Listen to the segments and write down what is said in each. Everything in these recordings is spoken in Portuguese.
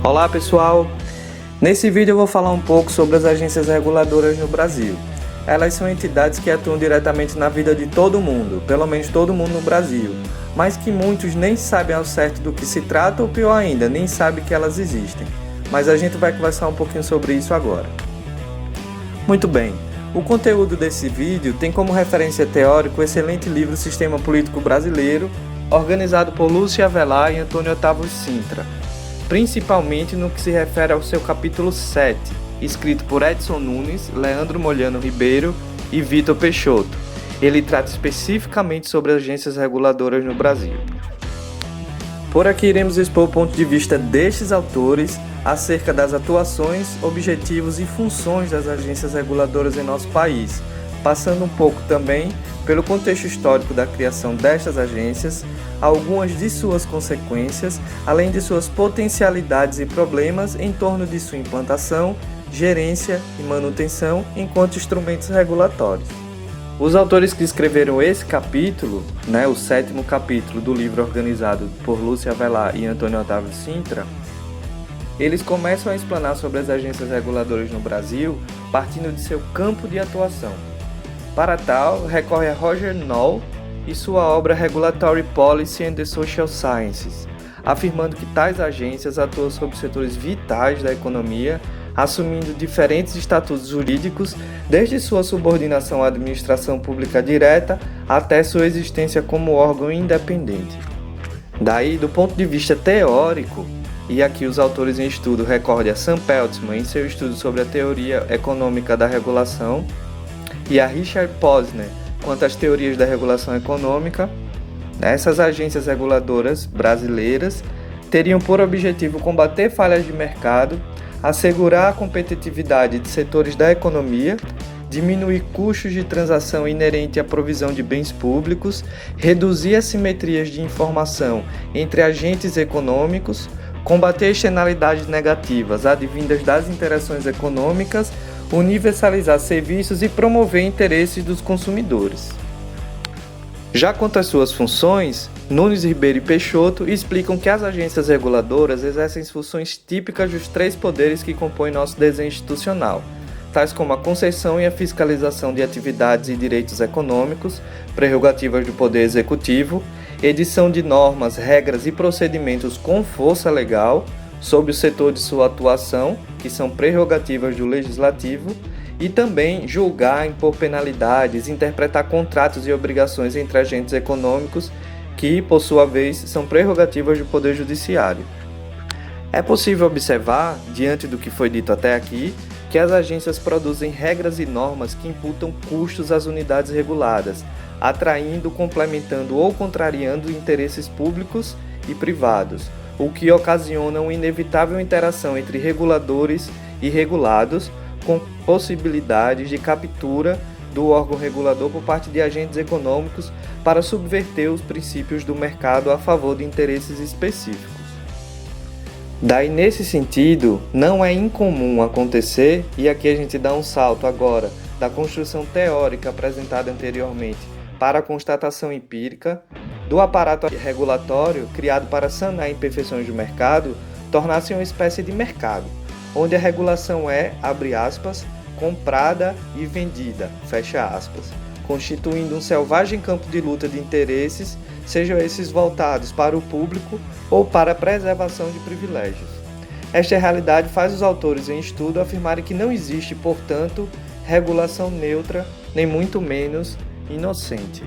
Olá pessoal, nesse vídeo eu vou falar um pouco sobre as agências reguladoras no Brasil. Elas são entidades que atuam diretamente na vida de todo mundo, pelo menos todo mundo no Brasil, mas que muitos nem sabem ao certo do que se trata ou pior ainda, nem sabem que elas existem. Mas a gente vai conversar um pouquinho sobre isso agora. Muito bem, o conteúdo desse vídeo tem como referência teórica o excelente livro Sistema Político Brasileiro, organizado por Lúcio Avelar e Antônio Otávio Sintra, principalmente no que se refere ao seu capítulo 7, escrito por Edson Nunes, Leandro Molhano Ribeiro e Vitor Peixoto. Ele trata especificamente sobre agências reguladoras no Brasil. Por aqui iremos expor o ponto de vista destes autores acerca das atuações, objetivos e funções das agências reguladoras em nosso país, passando um pouco também pelo contexto histórico da criação destas agências, algumas de suas consequências, além de suas potencialidades e problemas em torno de sua implantação, gerência e manutenção enquanto instrumentos regulatórios. Os autores que escreveram esse capítulo, o 7º capítulo do livro organizado por Lúcio Avelar e Antônio Otávio Sintra, eles começam a explanar sobre as agências reguladoras no Brasil partindo de seu campo de atuação. Para tal, recorre a Roger Noll e sua obra Regulatory Policy and the Social Sciences, afirmando que tais agências atuam sobre setores vitais da economia, assumindo diferentes estatutos jurídicos, desde sua subordinação à administração pública direta até sua existência como órgão independente. Daí, do ponto de vista teórico, e aqui os autores em estudo recorrem a Sam Peltzman em seu estudo sobre a teoria econômica da regulação, e a Richard Posner quanto às teorias da regulação econômica, essas agências reguladoras brasileiras teriam por objetivo combater falhas de mercado, assegurar a competitividade de setores da economia, diminuir custos de transação inerente à provisão de bens públicos, reduzir assimetrias de informação entre agentes econômicos, combater externalidades negativas advindas das interações econômicas, universalizar serviços e promover interesses dos consumidores. Já quanto às suas funções, Nunes, Ribeiro e Peixoto explicam que as agências reguladoras exercem funções típicas dos três poderes que compõem nosso desenho institucional, tais como a concessão e a fiscalização de atividades e direitos econômicos, prerrogativas do Poder Executivo, edição de normas, regras e procedimentos com força legal, sob o setor de sua atuação, que são prerrogativas do Legislativo, e também julgar, impor penalidades, interpretar contratos e obrigações entre agentes econômicos, que, por sua vez, são prerrogativas do Poder Judiciário. É possível observar, diante do que foi dito até aqui, que as agências produzem regras e normas que imputam custos às unidades reguladas, atraindo, complementando ou contrariando interesses públicos e privados, o que ocasiona uma inevitável interação entre reguladores e regulados, com possibilidades de captura do órgão regulador por parte de agentes econômicos para subverter os princípios do mercado a favor de interesses específicos. Daí, nesse sentido, não é incomum acontecer, e aqui a gente dá um salto agora da construção teórica apresentada anteriormente para a constatação empírica, do aparato regulatório criado para sanar imperfeições do mercado, tornar-se uma espécie de mercado, onde a regulação é, abre aspas, comprada e vendida, fecha aspas, constituindo um selvagem campo de luta de interesses, sejam esses voltados para o público ou para a preservação de privilégios. Esta realidade faz os autores em estudo afirmarem que não existe, portanto, regulação neutra, nem muito menos inocente.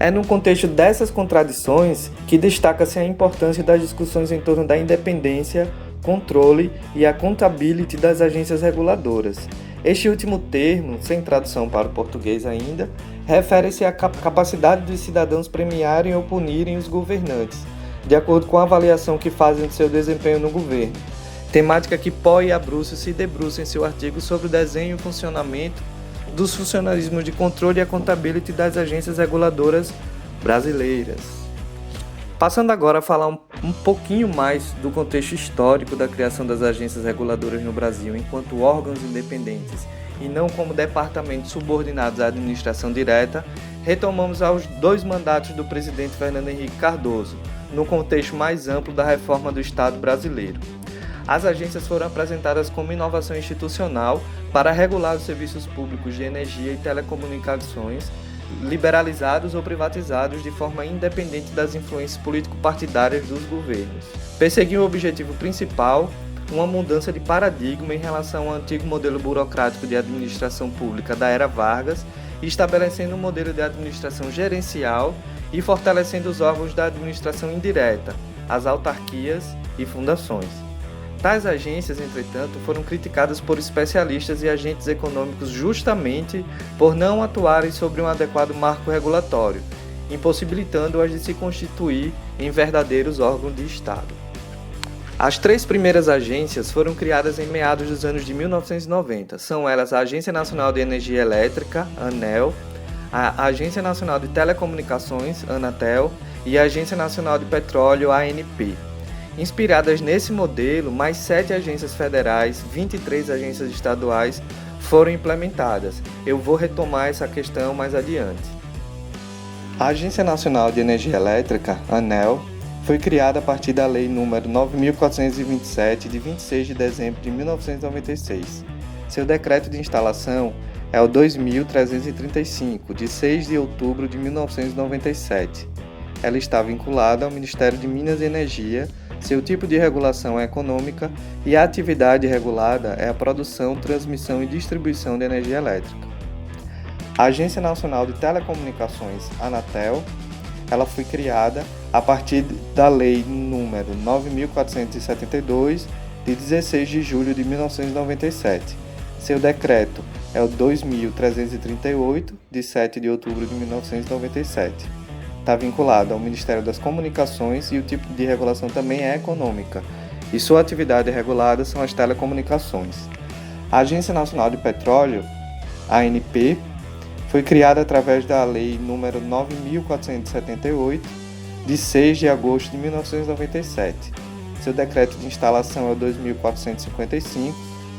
É no contexto dessas contradições que destaca-se a importância das discussões em torno da independência, controle e accountability das agências reguladoras. Este último termo, sem tradução para o português ainda, refere-se à capacidade dos cidadãos premiarem ou punirem os governantes, de acordo com a avaliação que fazem de seu desempenho no governo, temática que Poe e Abruzzo se debruçam em seu artigo sobre o desenho e funcionamento dos funcionalismos de controle e accountability das agências reguladoras brasileiras. Passando agora a falar um pouquinho mais do contexto histórico da criação das agências reguladoras no Brasil enquanto órgãos independentes e não como departamentos subordinados à administração direta, retomamos aos 2 mandatos do presidente Fernando Henrique Cardoso, no contexto mais amplo da reforma do Estado brasileiro. as agências foram apresentadas como inovação institucional para regular os serviços públicos de energia e telecomunicações, liberalizados ou privatizados de forma independente das influências político-partidárias dos governos. Perseguiu o objetivo principal, uma mudança de paradigma em relação ao antigo modelo burocrático de administração pública da era Vargas, estabelecendo um modelo de administração gerencial e fortalecendo os órgãos da administração indireta, as autarquias e fundações. Tais agências, entretanto, foram criticadas por especialistas e agentes econômicos justamente por não atuarem sobre um adequado marco regulatório, impossibilitando-as de se constituir em verdadeiros órgãos de Estado. As 3 primeiras agências foram criadas em meados dos anos de 1990. São elas a Agência Nacional de Energia Elétrica, ANEEL, a Agência Nacional de Telecomunicações, Anatel, e a Agência Nacional de Petróleo, ANP. Inspiradas nesse modelo, mais 7 agências federais, 23 agências estaduais foram implementadas. Eu vou retomar essa questão mais adiante. A Agência Nacional de Energia Elétrica, ANEEL, foi criada a partir da Lei nº 9.427, de 26 de dezembro de 1996. Seu decreto de instalação é o 2.335, de 6 de outubro de 1997. Ela está vinculada ao Ministério de Minas e Energia. Seu tipo de regulação é econômica e a atividade regulada é a produção, transmissão e distribuição de energia elétrica. A Agência Nacional de Telecomunicações, Anatel, ela foi criada a partir da Lei nº 9.472, de 16 de julho de 1997. Seu decreto é o 2.338, de 7 de outubro de 1997. Está vinculado ao Ministério das Comunicações e o tipo de regulação também é econômica, e sua atividade regulada são as telecomunicações. A Agência Nacional de Petróleo, ANP, foi criada através da Lei nº 9.478, de 6 de agosto de 1997. Seu decreto de instalação é o 2.455,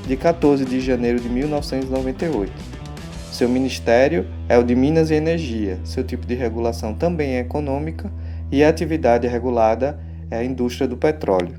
de 14 de janeiro de 1998. Seu ministério é o de Minas e Energia. Seu tipo de regulação também é econômica e a atividade regulada é a indústria do petróleo.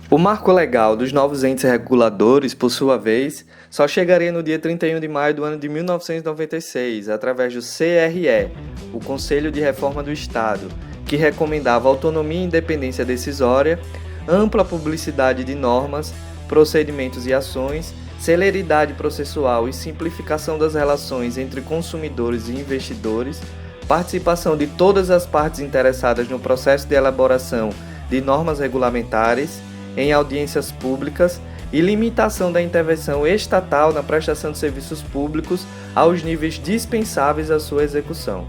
O marco legal dos novos entes reguladores, por sua vez, só chegaria no dia 31 de maio do ano de 1996, através do CRE, o Conselho de Reforma do Estado, que recomendava autonomia e independência decisória, ampla publicidade de normas, procedimentos e ações, celeridade processual e simplificação das relações entre consumidores e investidores, participação de todas as partes interessadas no processo de elaboração de normas regulamentares, em audiências públicas e limitação da intervenção estatal na prestação de serviços públicos aos níveis dispensáveis à sua execução.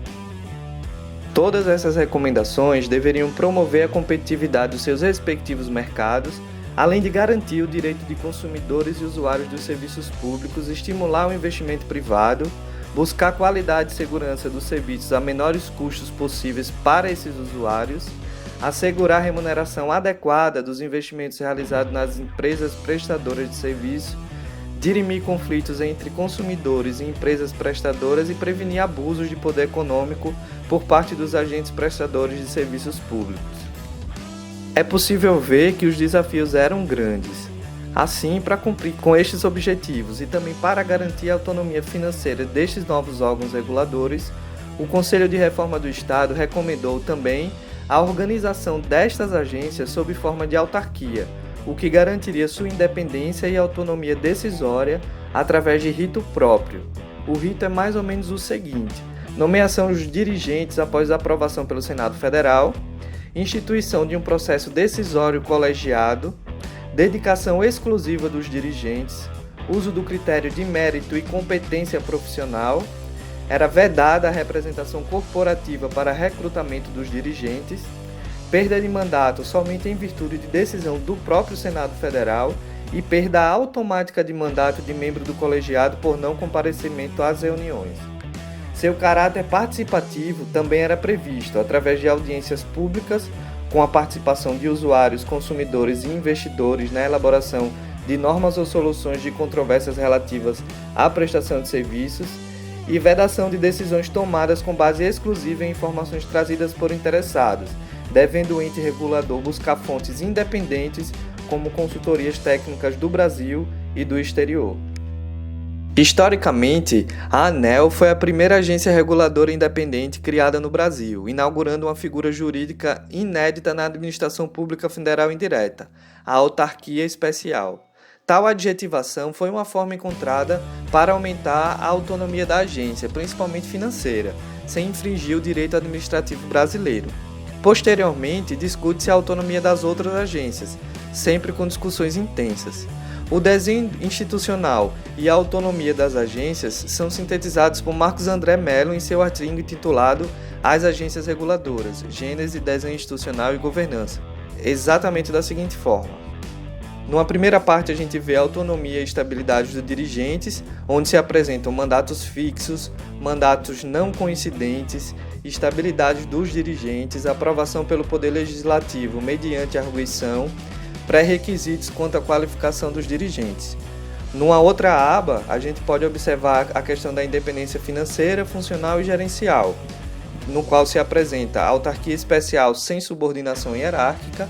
Todas essas recomendações deveriam promover a competitividade dos seus respectivos mercados, além de garantir o direito de consumidores e usuários dos serviços públicos, estimular o investimento privado, buscar qualidade e segurança dos serviços a menores custos possíveis para esses usuários, assegurar a remuneração adequada dos investimentos realizados nas empresas prestadoras de serviço, dirimir conflitos entre consumidores e empresas prestadoras e prevenir abusos de poder econômico por parte dos agentes prestadores de serviços públicos. É possível ver que os desafios eram grandes. Assim, para cumprir com estes objetivos e também para garantir a autonomia financeira destes novos órgãos reguladores, o Conselho de Reforma do Estado recomendou também a organização destas agências sob forma de autarquia, o que garantiria sua independência e autonomia decisória através de rito próprio. O rito é mais ou menos o seguinte: nomeação dos dirigentes após aprovação pelo Senado Federal, instituição de um processo decisório colegiado, dedicação exclusiva dos dirigentes, uso do critério de mérito e competência profissional, era vedada a representação corporativa para recrutamento dos dirigentes, perda de mandato somente em virtude de decisão do próprio Senado Federal e perda automática de mandato de membro do colegiado por não comparecimento às reuniões. Seu caráter participativo também era previsto através de audiências públicas, com a participação de usuários, consumidores e investidores na elaboração de normas ou soluções de controvérsias relativas à prestação de serviços, e vedação de decisões tomadas com base exclusiva em informações trazidas por interessados, devendo o ente regulador buscar fontes independentes como consultorias técnicas do Brasil e do exterior. Historicamente, a ANEEL foi a primeira agência reguladora independente criada no Brasil, inaugurando uma figura jurídica inédita na administração pública federal indireta, a autarquia especial. Tal adjetivação foi uma forma encontrada para aumentar a autonomia da agência, principalmente financeira, sem infringir o direito administrativo brasileiro. Posteriormente, discute-se a autonomia das outras agências, sempre com discussões intensas. O desenho institucional e a autonomia das agências são sintetizados por Marcos André Mello em seu artigo intitulado As Agências Reguladoras, Gênese, Desenho Institucional e Governança, exatamente da seguinte forma. Numa primeira parte a gente vê a autonomia e estabilidade dos dirigentes, onde se apresentam mandatos fixos, mandatos não coincidentes, estabilidade dos dirigentes, aprovação pelo Poder Legislativo mediante arguição, pré-requisitos quanto à qualificação dos dirigentes. Numa outra aba, a gente pode observar a questão da independência financeira, funcional e gerencial, no qual se apresenta a autarquia especial sem subordinação hierárquica,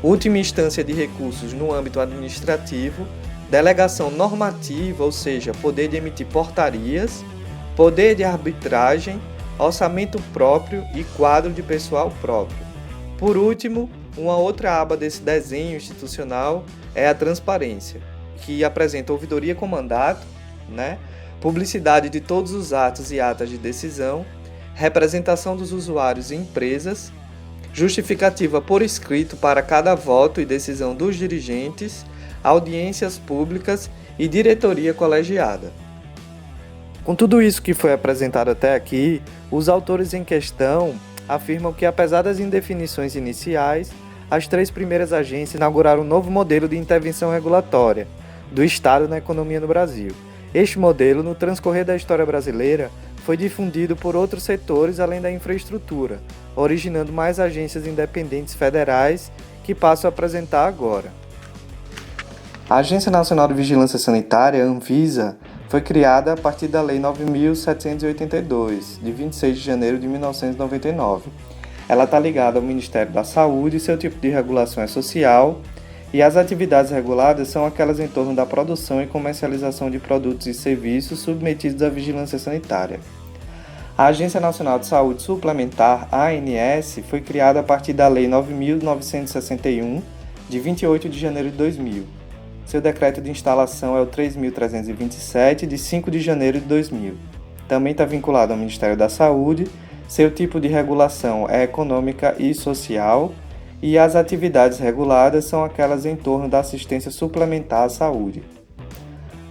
última instância de recursos no âmbito administrativo, delegação normativa, ou seja, poder de emitir portarias, poder de arbitragem, orçamento próprio e quadro de pessoal próprio. Por último, uma outra aba desse desenho institucional é a transparência, que apresenta ouvidoria com mandato, publicidade de todos os atos e atas de decisão, representação dos usuários e empresas, justificativa por escrito para cada voto e decisão dos dirigentes, audiências públicas e diretoria colegiada. Com tudo isso que foi apresentado até aqui, os autores em questão afirmam que, apesar das indefinições iniciais, as 3 primeiras agências inauguraram um novo modelo de intervenção regulatória do Estado na economia no Brasil. Este modelo, no transcorrer da história brasileira, foi difundido por outros setores além da infraestrutura, originando mais agências independentes federais que passo a apresentar agora. A Agência Nacional de Vigilância Sanitária, Anvisa, foi criada a partir da Lei 9.782, de 26 de janeiro de 1999. Ela está ligada ao Ministério da Saúde, seu tipo de regulação é social, e as atividades reguladas são aquelas em torno da produção e comercialização de produtos e serviços submetidos à vigilância sanitária. A Agência Nacional de Saúde Suplementar, ANS, foi criada a partir da Lei 9.961, de 28 de janeiro de 2000. Seu decreto de instalação é o 3.327, de 5 de janeiro de 2000. Também está vinculado ao Ministério da Saúde. Seu tipo de regulação é econômica e social, e as atividades reguladas são aquelas em torno da assistência suplementar à saúde.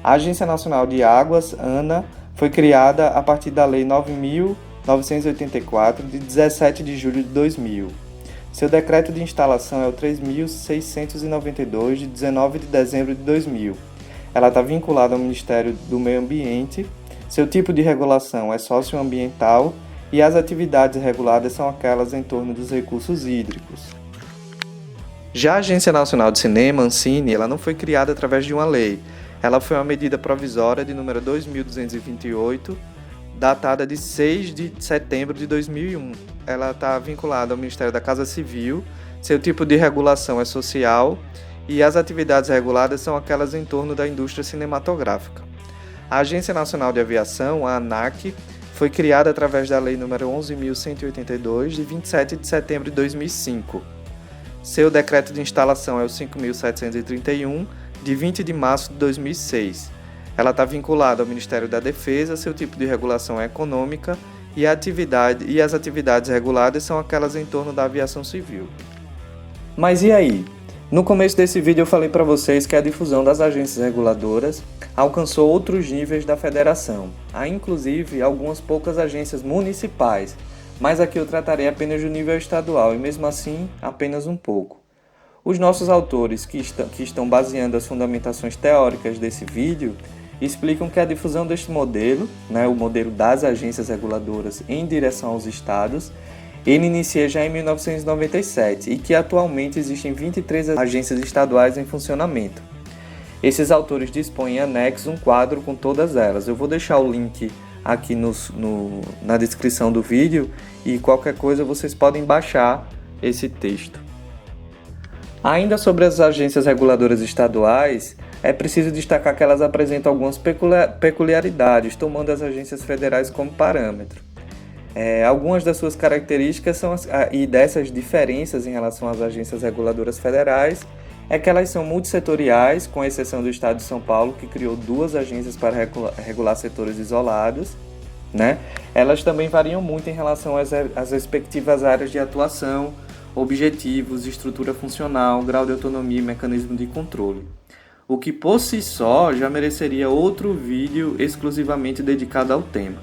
A Agência Nacional de Águas, ANA, foi criada a partir da Lei 9.984, de 17 de julho de 2000. Seu decreto de instalação é o 3.692, de 19 de dezembro de 2000. Ela está vinculada ao Ministério do Meio Ambiente. Seu tipo de regulação é socioambiental, e as atividades reguladas são aquelas em torno dos recursos hídricos. Já a Agência Nacional de Cinema, Ancine, ela não foi criada através de uma lei. Ela foi uma medida provisória de número 2.228, datada de 6 de setembro de 2001. Ela está vinculada ao Ministério da Casa Civil, seu tipo de regulação é social, e as atividades reguladas são aquelas em torno da indústria cinematográfica. A Agência Nacional de Aviação, a ANAC, foi criada através da Lei nº 11.182, de 27 de setembro de 2005. Seu decreto de instalação é o 5.731, de 20 de março de 2006. Ela está vinculada ao Ministério da Defesa, seu tipo de regulação é econômica, e as atividades reguladas são aquelas em torno da aviação civil. Mas e aí? No começo desse vídeo eu falei para vocês que a difusão das agências reguladoras alcançou outros níveis da federação. Há inclusive algumas poucas agências municipais, mas aqui eu tratarei apenas do nível estadual e mesmo assim apenas um pouco. Os nossos autores que estão baseando as fundamentações teóricas desse vídeo explicam que a difusão deste modelo, o modelo das agências reguladoras em direção aos estados, ele inicia já em 1997 e que atualmente existem 23 agências estaduais em funcionamento. Esses autores dispõem em anexo um quadro com todas elas. Eu vou deixar o link aqui na descrição do vídeo e qualquer coisa vocês podem baixar esse texto. Ainda sobre as agências reguladoras estaduais, é preciso destacar que elas apresentam algumas peculiaridades, tomando as agências federais como parâmetro. Algumas das suas características e dessas diferenças em relação às agências reguladoras federais é que elas são multissetoriais, com exceção do Estado de São Paulo, que criou 2 agências para regular setores isolados, né? Elas também variam muito em relação às respectivas áreas de atuação, objetivos, estrutura funcional, grau de autonomia e mecanismo de controle. O que por si só já mereceria outro vídeo exclusivamente dedicado ao tema.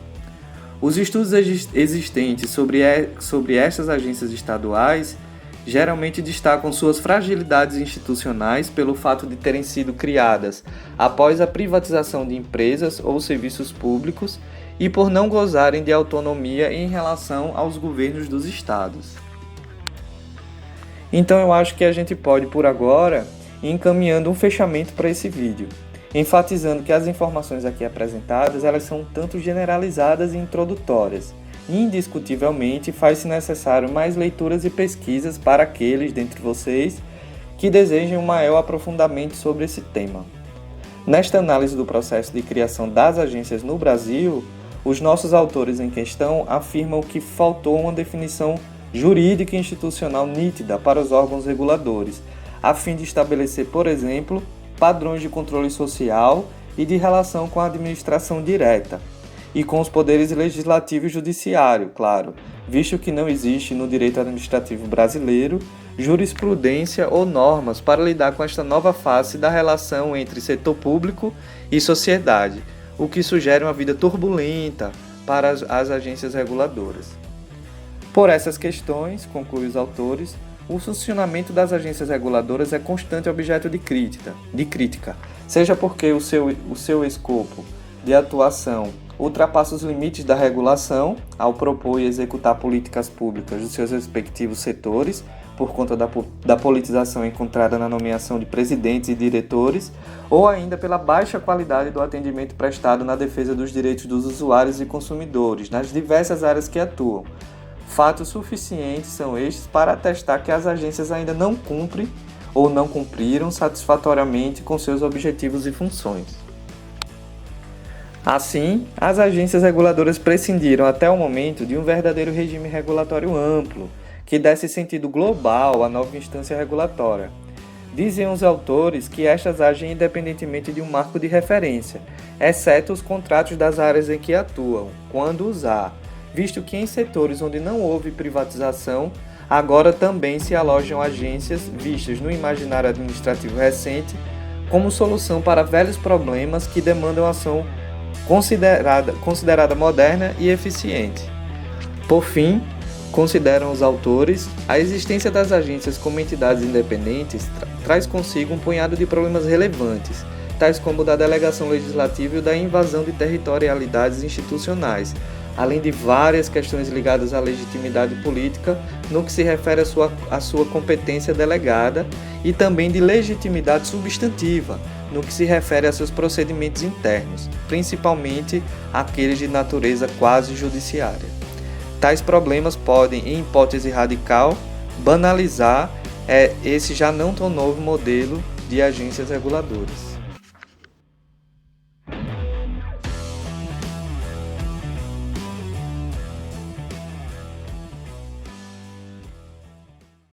Os estudos existentes sobre estas agências estaduais geralmente destacam suas fragilidades institucionais pelo fato de terem sido criadas após a privatização de empresas ou serviços públicos e por não gozarem de autonomia em relação aos governos dos estados. Então eu acho que a gente pode, por agora, ir encaminhando um fechamento para esse vídeo, enfatizando que as informações aqui apresentadas elas são um tanto generalizadas e introdutórias. Indiscutivelmente, faz-se necessário mais leituras e pesquisas para aqueles dentre vocês que desejem um maior aprofundamento sobre esse tema. Nesta análise do processo de criação das agências no Brasil, os nossos autores em questão afirmam que faltou uma definição jurídica e institucional nítida para os órgãos reguladores, a fim de estabelecer, por exemplo, padrões de controle social e de relação com a administração direta, e com os poderes legislativo e judiciário, claro, visto que não existe no direito administrativo brasileiro jurisprudência ou normas para lidar com esta nova face da relação entre setor público e sociedade, o que sugere uma vida turbulenta para as agências reguladoras. Por essas questões, concluem os autores, o funcionamento das agências reguladoras é constante objeto de crítica, seja porque o seu escopo de atuação ultrapassa os limites da regulação ao propor e executar políticas públicas dos seus respectivos setores, por conta da politização encontrada na nomeação de presidentes e diretores, ou ainda pela baixa qualidade do atendimento prestado na defesa dos direitos dos usuários e consumidores, nas diversas áreas que atuam. Fatos suficientes são estes para atestar que as agências ainda não cumprem ou não cumpriram satisfatoriamente com seus objetivos e funções. Assim, as agências reguladoras prescindiram até o momento de um verdadeiro regime regulatório amplo, que desse sentido global à nova instância regulatória. Dizem os autores que estas agem independentemente de um marco de referência, exceto os contratos das áreas em que atuam, quando os há, visto que em setores onde não houve privatização, agora também se alojam agências vistas no imaginário administrativo recente como solução para velhos problemas que demandam ação considerada moderna e eficiente. Por fim, consideram os autores, a existência das agências como entidades independentes traz consigo um punhado de problemas relevantes, tais como o da delegação legislativa e o da invasão de territorialidades institucionais, além de várias questões ligadas à legitimidade política no que se refere à sua competência delegada e também de legitimidade substantiva no que se refere a seus procedimentos internos, principalmente aqueles de natureza quase judiciária. Tais problemas podem, em hipótese radical, banalizar esse já não tão novo modelo de agências reguladoras.